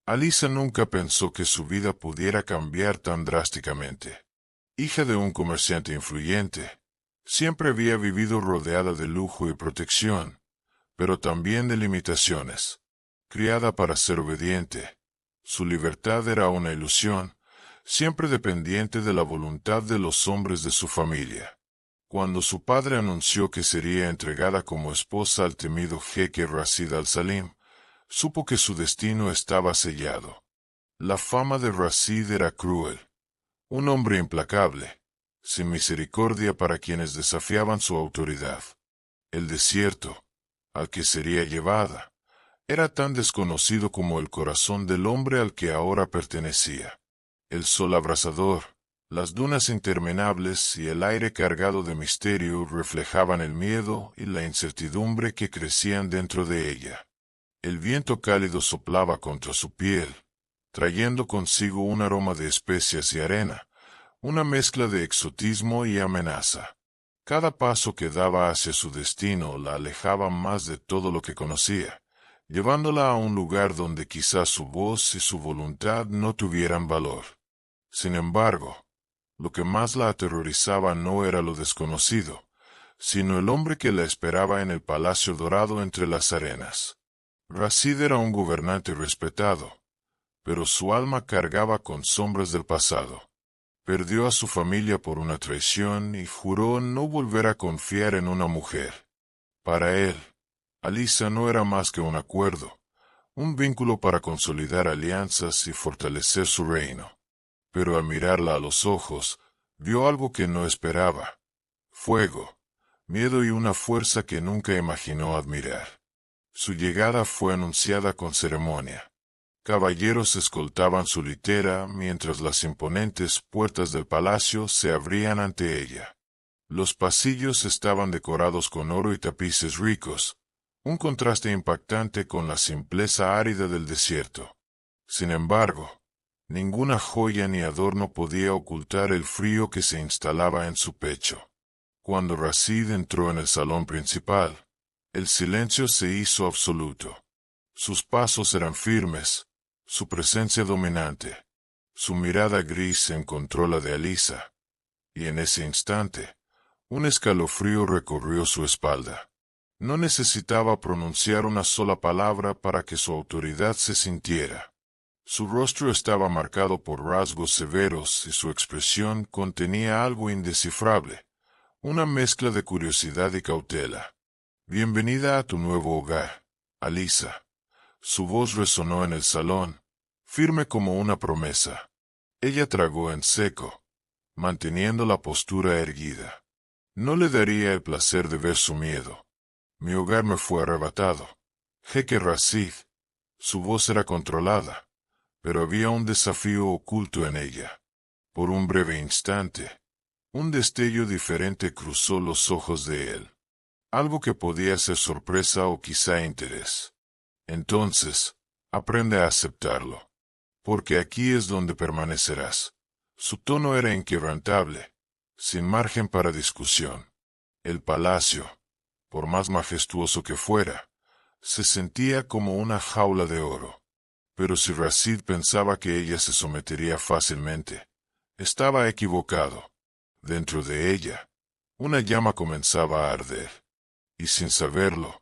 Alisa nunca pensó que su vida pudiera cambiar tan drásticamente. Hija de un comerciante influyente, siempre había vivido rodeada de lujo y protección, pero también de limitaciones. Criada para ser obediente, su libertad era una ilusión, siempre dependiente de la voluntad de los hombres de su familia. Cuando su padre anunció que sería entregada como esposa al temido jeque Rashid al-Salim, supo que su destino estaba sellado. La fama de Rashid era cruel, un hombre implacable, sin misericordia para quienes desafiaban su autoridad. El desierto, al que sería llevada, era tan desconocido como el corazón del hombre al que ahora pertenecía. El sol abrasador, las dunas interminables y el aire cargado de misterio reflejaban el miedo y la incertidumbre que crecían dentro de ella. El viento cálido soplaba contra su piel, trayendo consigo un aroma de especias y arena, una mezcla de exotismo y amenaza. Cada paso que daba hacia su destino la alejaba más de todo lo que conocía, llevándola a un lugar donde quizás su voz y su voluntad no tuvieran valor. Sin embargo, lo que más la aterrorizaba no era lo desconocido, sino el hombre que la esperaba en el palacio dorado entre las arenas. Rashid era un gobernante respetado, pero su alma cargaba con sombras del pasado. Perdió a su familia por una traición y juró no volver a confiar en una mujer. Para él, Alisa no era más que un acuerdo, un vínculo para consolidar alianzas y fortalecer su reino. Pero al mirarla a los ojos, vio algo que no esperaba: fuego, miedo y una fuerza que nunca imaginó admirar. Su llegada fue anunciada con ceremonia. Caballeros escoltaban su litera mientras las imponentes puertas del palacio se abrían ante ella. Los pasillos estaban decorados con oro y tapices ricos, un contraste impactante con la simpleza árida del desierto. Sin embargo, ninguna joya ni adorno podía ocultar el frío que se instalaba en su pecho. Cuando Rashid entró en el salón principal, el silencio se hizo absoluto. Sus pasos eran firmes, su presencia dominante. Su mirada gris encontró la de Alisa, y en ese instante, un escalofrío recorrió su espalda. No necesitaba pronunciar una sola palabra para que su autoridad se sintiera. Su rostro estaba marcado por rasgos severos y su expresión contenía algo indescifrable, una mezcla de curiosidad y cautela. «Bienvenida a tu nuevo hogar, Alisa». Su voz resonó en el salón, firme como una promesa. Ella tragó en seco, manteniendo la postura erguida. No le daría el placer de ver su miedo. «Mi hogar me fue arrebatado. Jeque Rashid». Su voz era controlada, pero había un desafío oculto en ella. Por un breve instante, un destello diferente cruzó los ojos de él. Algo que podía ser sorpresa o quizá interés. «Entonces, aprende a aceptarlo, porque aquí es donde permanecerás». Su tono era inquebrantable, sin margen para discusión. El palacio, por más majestuoso que fuera, se sentía como una jaula de oro. Pero si Rashid pensaba que ella se sometería fácilmente, estaba equivocado. Dentro de ella, una llama comenzaba a arder, y sin saberlo,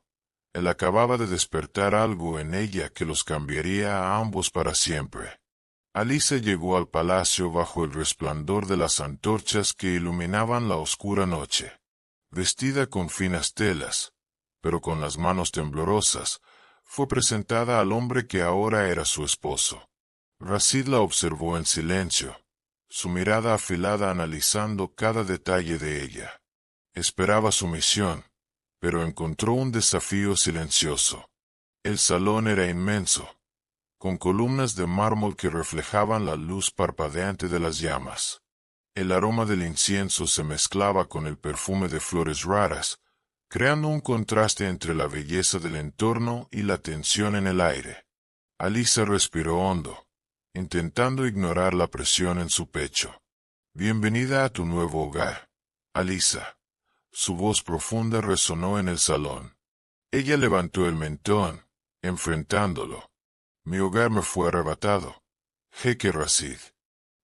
él acababa de despertar algo en ella que los cambiaría a ambos para siempre. Alisa llegó al palacio bajo el resplandor de las antorchas que iluminaban la oscura noche. Vestida con finas telas, pero con las manos temblorosas, fue presentada al hombre que ahora era su esposo. Rashid la observó en silencio, su mirada afilada analizando cada detalle de ella. Esperaba sumisión, pero encontró un desafío silencioso. El salón era inmenso, con columnas de mármol que reflejaban la luz parpadeante de las llamas. El aroma del incienso se mezclaba con el perfume de flores raras, creando un contraste entre la belleza del entorno y la tensión en el aire. Alisa respiró hondo, intentando ignorar la presión en su pecho. «Bienvenida a tu nuevo hogar, Alisa». Su voz profunda resonó en el salón. Ella levantó el mentón, enfrentándolo. Mi hogar me fue arrebatado. Jeque Racid.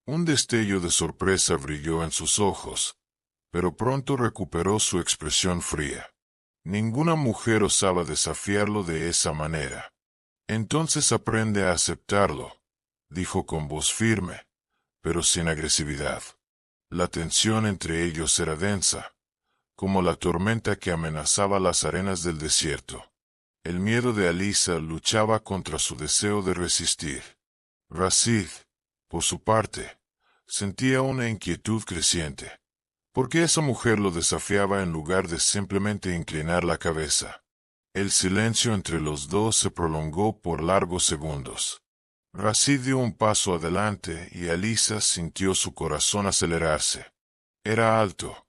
Un destello de sorpresa brilló en sus ojos, pero pronto recuperó su expresión fría. Ninguna mujer osaba desafiarlo de esa manera. Entonces aprende a aceptarlo, dijo con voz firme, pero sin agresividad. La tensión entre ellos era densa, como la tormenta que amenazaba las arenas del desierto. El miedo de Alisa luchaba contra su deseo de resistir. Racid, por su parte, sentía una inquietud creciente. ¿Por qué esa mujer lo desafiaba en lugar de simplemente inclinar la cabeza? El silencio entre los dos se prolongó por largos segundos. Racid dio un paso adelante y Alisa sintió su corazón acelerarse. Era alto,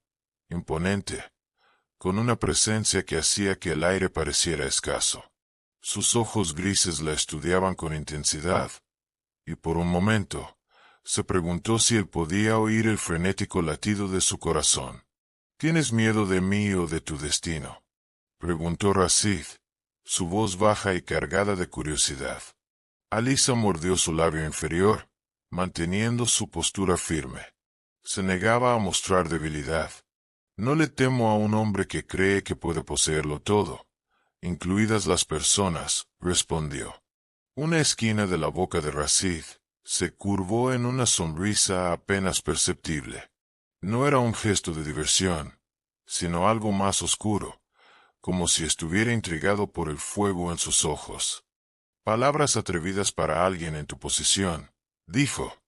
imponente, con una presencia que hacía que el aire pareciera escaso. Sus ojos grises la estudiaban con intensidad, y por un momento, se preguntó si él podía oír el frenético latido de su corazón. ¿Tienes miedo de mí o de tu destino?, preguntó Racid, su voz baja y cargada de curiosidad. Alisa mordió su labio inferior, manteniendo su postura firme. Se negaba a mostrar debilidad. No le temo a un hombre que cree que puede poseerlo todo, incluidas las personas, respondió. Una esquina de la boca de Racid se curvó en una sonrisa apenas perceptible. No era un gesto de diversión, sino algo más oscuro, como si estuviera intrigado por el fuego en sus ojos. Palabras atrevidas para alguien en tu posición, dijo,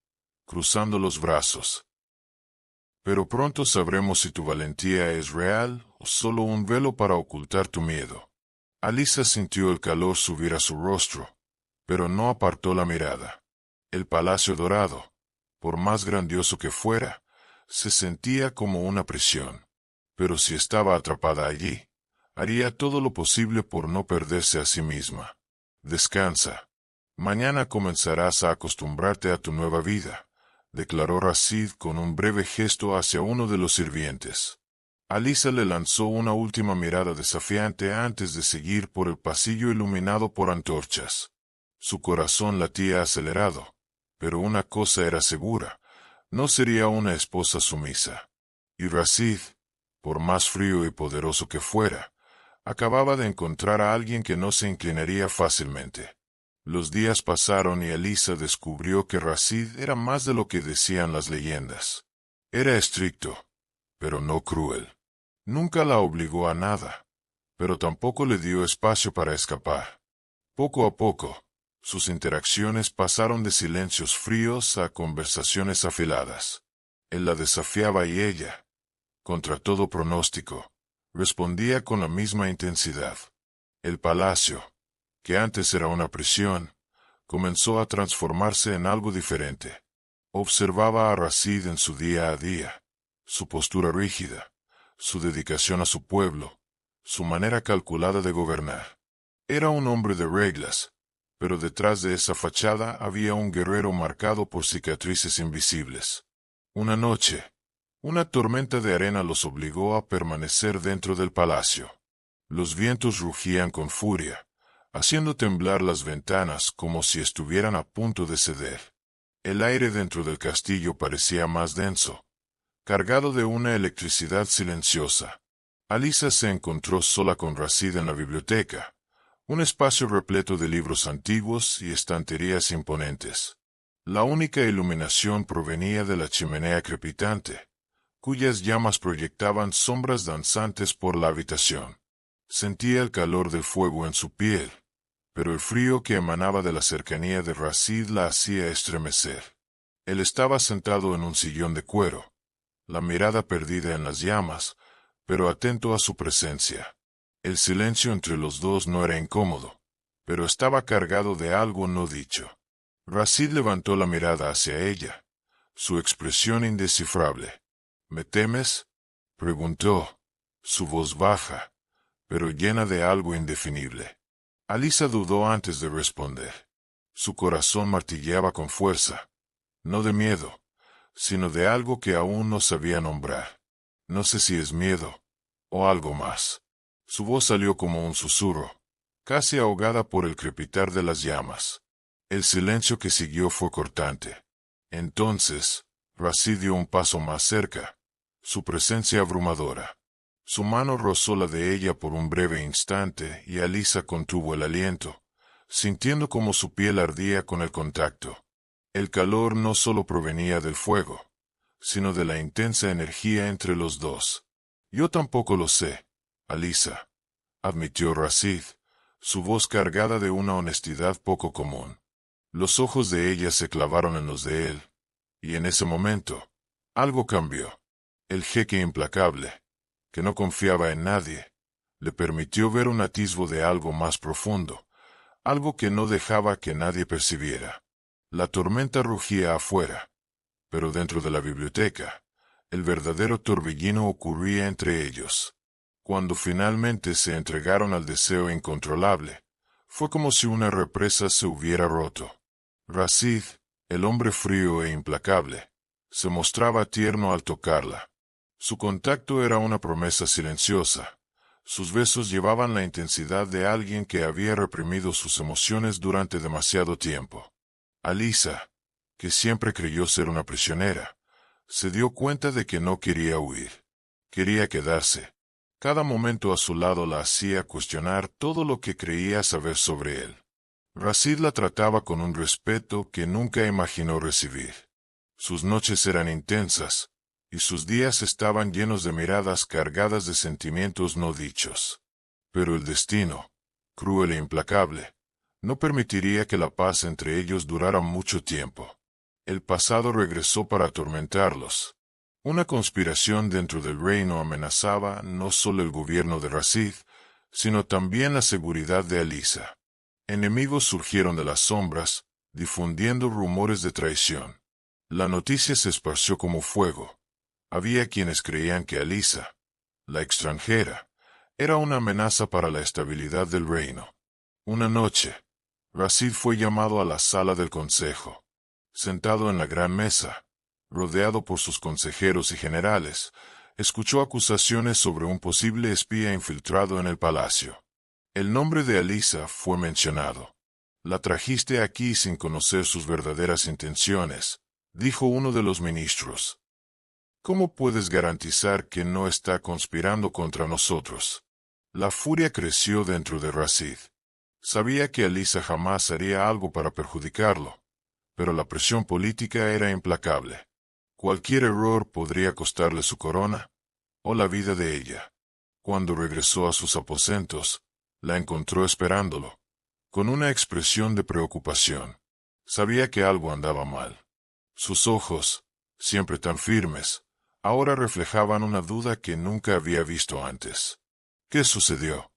cruzando los brazos. Pero pronto sabremos si tu valentía es real o solo un velo para ocultar tu miedo. Alisa sintió el calor subir a su rostro, pero no apartó la mirada. El palacio dorado, por más grandioso que fuera, se sentía como una prisión. Pero si estaba atrapada allí, haría todo lo posible por no perderse a sí misma. Descansa. Mañana comenzarás a acostumbrarte a tu nueva vida, declaró Racid con un breve gesto hacia uno de los sirvientes. Alisa le lanzó una última mirada desafiante antes de seguir por el pasillo iluminado por antorchas. Su corazón latía acelerado, pero una cosa era segura, no sería una esposa sumisa. Y Racid, por más frío y poderoso que fuera, acababa de encontrar a alguien que no se inclinaría fácilmente. Los días pasaron y Alisa descubrió que Racid era más de lo que decían las leyendas. Era estricto, pero no cruel. Nunca la obligó a nada, pero tampoco le dio espacio para escapar. Poco a poco, sus interacciones pasaron de silencios fríos a conversaciones afiladas. Él la desafiaba y ella, contra todo pronóstico, respondía con la misma intensidad. El palacio, que antes era una prisión, comenzó a transformarse en algo diferente. Observaba a Racid en su día a día, su postura rígida, su dedicación a su pueblo, su manera calculada de gobernar. Era un hombre de reglas, pero detrás de esa fachada había un guerrero marcado por cicatrices invisibles. Una noche, una tormenta de arena los obligó a permanecer dentro del palacio. Los vientos rugían con furia, haciendo temblar las ventanas como si estuvieran a punto de ceder. El aire dentro del castillo parecía más denso, cargado de una electricidad silenciosa. Alisa se encontró sola con Racid en la biblioteca, un espacio repleto de libros antiguos y estanterías imponentes. La única iluminación provenía de la chimenea crepitante, cuyas llamas proyectaban sombras danzantes por la habitación. Sentía el calor del fuego en su piel, pero el frío que emanaba de la cercanía de Racid la hacía estremecer. Él estaba sentado en un sillón de cuero, la mirada perdida en las llamas, pero atento a su presencia. El silencio entre los dos no era incómodo, pero estaba cargado de algo no dicho. Racid levantó la mirada hacia ella, su expresión indescifrable. ¿Me temes?, preguntó, su voz baja, pero llena de algo indefinible. Alisa dudó antes de responder. Su corazón martilleaba con fuerza, no de miedo, sino de algo que aún no sabía nombrar. No sé si es miedo, o algo más. Su voz salió como un susurro, casi ahogada por el crepitar de las llamas. El silencio que siguió fue cortante. Entonces, Rashid dio un paso más cerca, su presencia abrumadora. Su mano rozó la de ella por un breve instante y Alyssa contuvo el aliento, sintiendo como su piel ardía con el contacto. El calor no solo provenía del fuego, sino de la intensa energía entre los dos. Yo tampoco lo sé, Alyssa, admitió Rashid, su voz cargada de una honestidad poco común. Los ojos de ella se clavaron en los de él, y en ese momento, algo cambió. El jeque implacable, que no confiaba en nadie, le permitió ver un atisbo de algo más profundo, algo que no dejaba que nadie percibiera. La tormenta rugía afuera, pero dentro de la biblioteca, el verdadero torbellino ocurría entre ellos. Cuando finalmente se entregaron al deseo incontrolable, fue como si una represa se hubiera roto. Rashid, el hombre frío e implacable, se mostraba tierno al tocarla. Su contacto era una promesa silenciosa. Sus besos llevaban la intensidad de alguien que había reprimido sus emociones durante demasiado tiempo. Alyssa, que siempre creyó ser una prisionera, se dio cuenta de que no quería huir. Quería quedarse. Cada momento a su lado la hacía cuestionar todo lo que creía saber sobre él. Rashid la trataba con un respeto que nunca imaginó recibir. Sus noches eran intensas, y sus días estaban llenos de miradas cargadas de sentimientos no dichos. Pero el destino, cruel e implacable, no permitiría que la paz entre ellos durara mucho tiempo. El pasado regresó para atormentarlos. Una conspiración dentro del reino amenazaba no solo el gobierno de Rashid, sino también la seguridad de Alyssa. Enemigos surgieron de las sombras, difundiendo rumores de traición. La noticia se esparció como fuego. Había quienes creían que Alyssa, la extranjera, era una amenaza para la estabilidad del reino. Una noche, Rashid fue llamado a la sala del consejo. Sentado en la gran mesa, rodeado por sus consejeros y generales, escuchó acusaciones sobre un posible espía infiltrado en el palacio. El nombre de Alyssa fue mencionado. La trajiste aquí sin conocer sus verdaderas intenciones, dijo uno de los ministros. ¿Cómo puedes garantizar que no está conspirando contra nosotros? La furia creció dentro de Rashid. Sabía que Alyssa jamás haría algo para perjudicarlo, pero la presión política era implacable. Cualquier error podría costarle su corona o la vida de ella. Cuando regresó a sus aposentos, la encontró esperándolo, con una expresión de preocupación. Sabía que algo andaba mal. Sus ojos, siempre tan firmes, ahora reflejaban una duda que nunca había visto antes. ¿Qué sucedió?,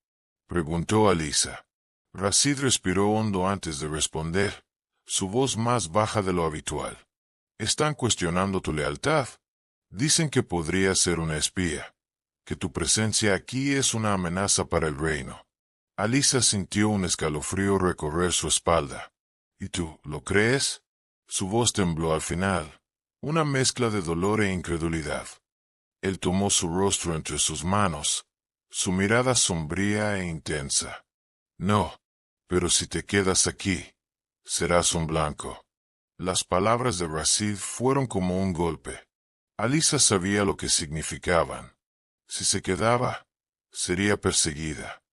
preguntó Alyssa. Rashid respiró hondo antes de responder, su voz más baja de lo habitual. Están cuestionando tu lealtad. Dicen que podría ser una espía, que tu presencia aquí es una amenaza para el reino. Alyssa sintió un escalofrío recorrer su espalda. ¿Y tú, lo crees? Su voz tembló al final, una mezcla de dolor e incredulidad. Él tomó su rostro entre sus manos, su mirada sombría e intensa. No, pero si te quedas aquí, serás un blanco. Las palabras de Rashid fueron como un golpe. Alyssa sabía lo que significaban. Si se quedaba, sería perseguida.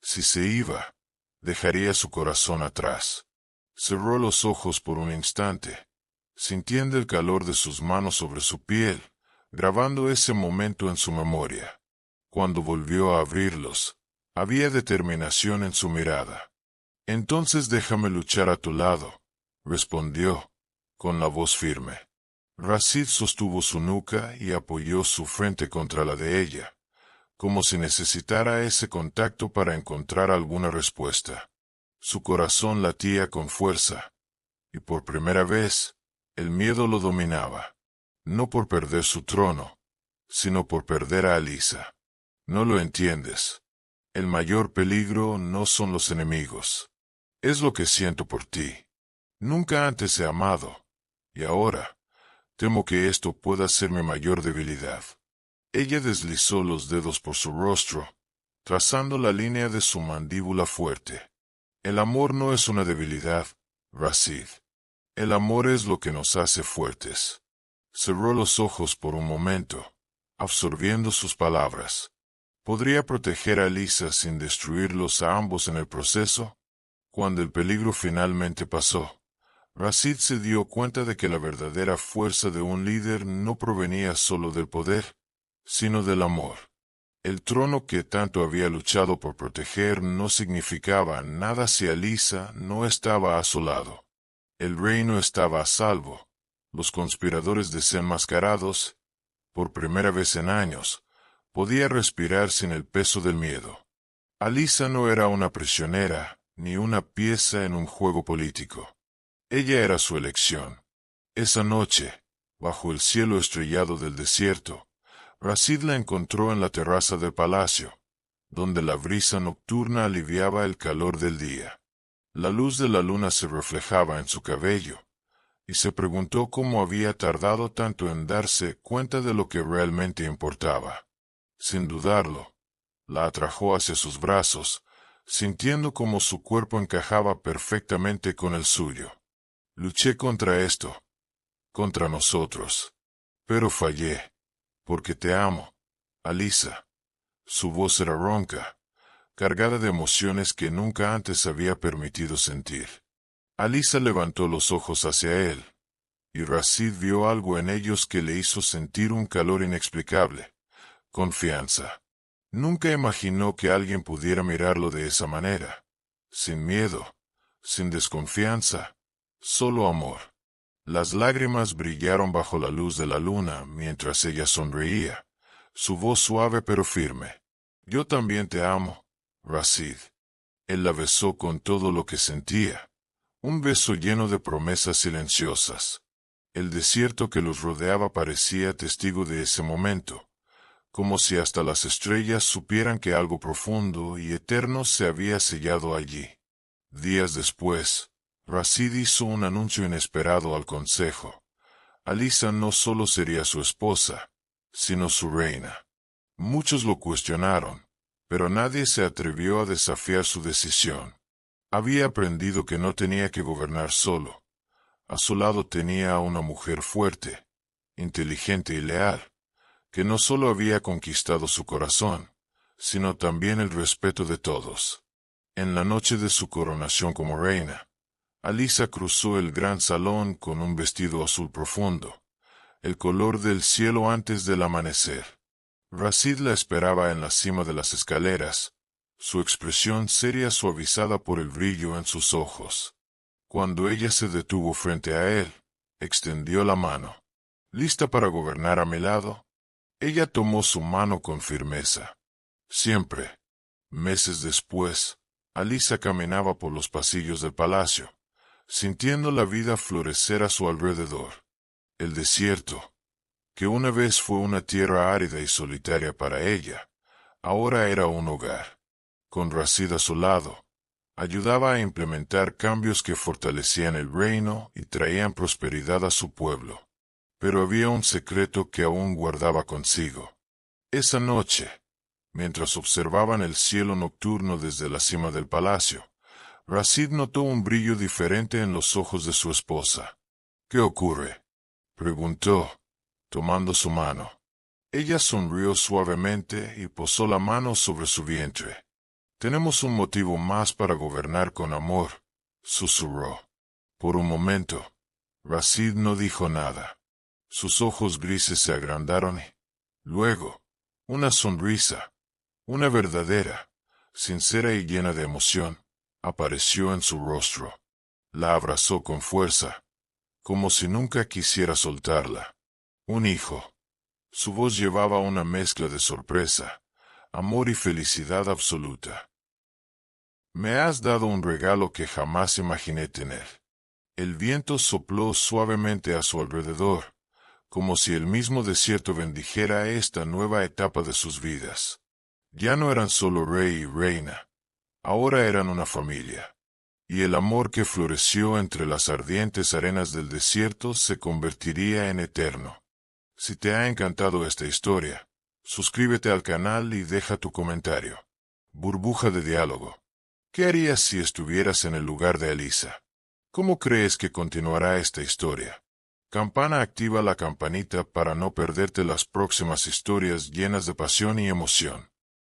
Si se iba, dejaría su corazón atrás. Cerró los ojos por un instante, sintiendo el calor de sus manos sobre su piel, grabando ese momento en su memoria. Cuando volvió a abrirlos, había determinación en su mirada. Entonces déjame luchar a tu lado, respondió, con la voz firme. Rashid sostuvo su nuca y apoyó su frente contra la de ella, como si necesitara ese contacto para encontrar alguna respuesta. Su corazón latía con fuerza, y por primera vez, el miedo lo dominaba. No por perder su trono, sino por perder a Alyssa. No lo entiendes. El mayor peligro no son los enemigos. Es lo que siento por ti. Nunca antes he amado, y ahora, temo que esto pueda ser mi mayor debilidad. Ella deslizó los dedos por su rostro, trazando la línea de su mandíbula fuerte. El amor no es una debilidad, Rashid. El amor es lo que nos hace fuertes. Cerró los ojos por un momento, absorbiendo sus palabras. ¿Podría proteger a Lisa sin destruirlos a ambos en el proceso? Cuando el peligro finalmente pasó, Rashid se dio cuenta de que la verdadera fuerza de un líder no provenía solo del poder, sino del amor. El trono que tanto había luchado por proteger no significaba nada si Alisa no estaba a su lado. El reino estaba a salvo. Los conspiradores desenmascarados, por primera vez en años, podía respirar sin el peso del miedo. Alisa no era una prisionera, ni una pieza en un juego político. Ella era su elección. Esa noche, bajo el cielo estrellado del desierto, Rashid la encontró en la terraza del palacio, donde la brisa nocturna aliviaba el calor del día. La luz de la luna se reflejaba en su cabello, y se preguntó cómo había tardado tanto en darse cuenta de lo que realmente importaba. Sin dudarlo, la atrajo hacia sus brazos, sintiendo cómo su cuerpo encajaba perfectamente con el suyo. Luché contra esto, contra nosotros, pero fallé, porque te amo, Alisa. Su voz era ronca, cargada de emociones que nunca antes había permitido sentir. Alisa levantó los ojos hacia él, y Rashid vio algo en ellos que le hizo sentir un calor inexplicable, confianza. Nunca imaginó que alguien pudiera mirarlo de esa manera, sin miedo, sin desconfianza, solo amor. Las lágrimas brillaron bajo la luz de la luna mientras ella sonreía, su voz suave pero firme. Yo también te amo, Rashid. Él la besó con todo lo que sentía, un beso lleno de promesas silenciosas. El desierto que los rodeaba parecía testigo de ese momento, como si hasta las estrellas supieran que algo profundo y eterno se había sellado allí. Días después, Rashid hizo un anuncio inesperado al consejo. Alisa no solo sería su esposa, sino su reina. Muchos lo cuestionaron, pero nadie se atrevió a desafiar su decisión. Había aprendido que no tenía que gobernar solo. A su lado tenía a una mujer fuerte, inteligente y leal, que no solo había conquistado su corazón, sino también el respeto de todos. En la noche de su coronación como reina, Alisa cruzó el gran salón con un vestido azul profundo, el color del cielo antes del amanecer. Rashid la esperaba en la cima de las escaleras, su expresión seria suavizada por el brillo en sus ojos. Cuando ella se detuvo frente a él, extendió la mano. ¿Lista para gobernar a mi lado? Ella tomó su mano con firmeza. Siempre. Meses después, Alisa caminaba por los pasillos del palacio, sintiendo la vida florecer a su alrededor. El desierto, que una vez fue una tierra árida y solitaria para ella, ahora era un hogar. Con Rashid a su lado, ayudaba a implementar cambios que fortalecían el reino y traían prosperidad a su pueblo. Pero había un secreto que aún guardaba consigo. Esa noche, mientras observaban el cielo nocturno desde la cima del palacio, Rashid notó un brillo diferente en los ojos de su esposa. ¿Qué ocurre?, preguntó, tomando su mano. Ella sonrió suavemente y posó la mano sobre su vientre. Tenemos un motivo más para gobernar con amor, susurró. Por un momento, Rashid no dijo nada. Sus ojos grises se agrandaron y, luego, una sonrisa, una verdadera, sincera y llena de emoción, apareció en su rostro. La abrazó con fuerza, como si nunca quisiera soltarla. Un hijo. Su voz llevaba una mezcla de sorpresa, amor y felicidad absoluta. Me has dado un regalo que jamás imaginé tener. El viento sopló suavemente a su alrededor, como si el mismo desierto bendijera esta nueva etapa de sus vidas. Ya no eran solo rey y reina, ahora eran una familia. Y el amor que floreció entre las ardientes arenas del desierto se convertiría en eterno. Si te ha encantado esta historia, suscríbete al canal y deja tu comentario. Burbuja de diálogo. ¿Qué harías si estuvieras en el lugar de Alisa? ¿Cómo crees que continuará esta historia? Campana, activa la campanita para no perderte las próximas historias llenas de pasión y emoción.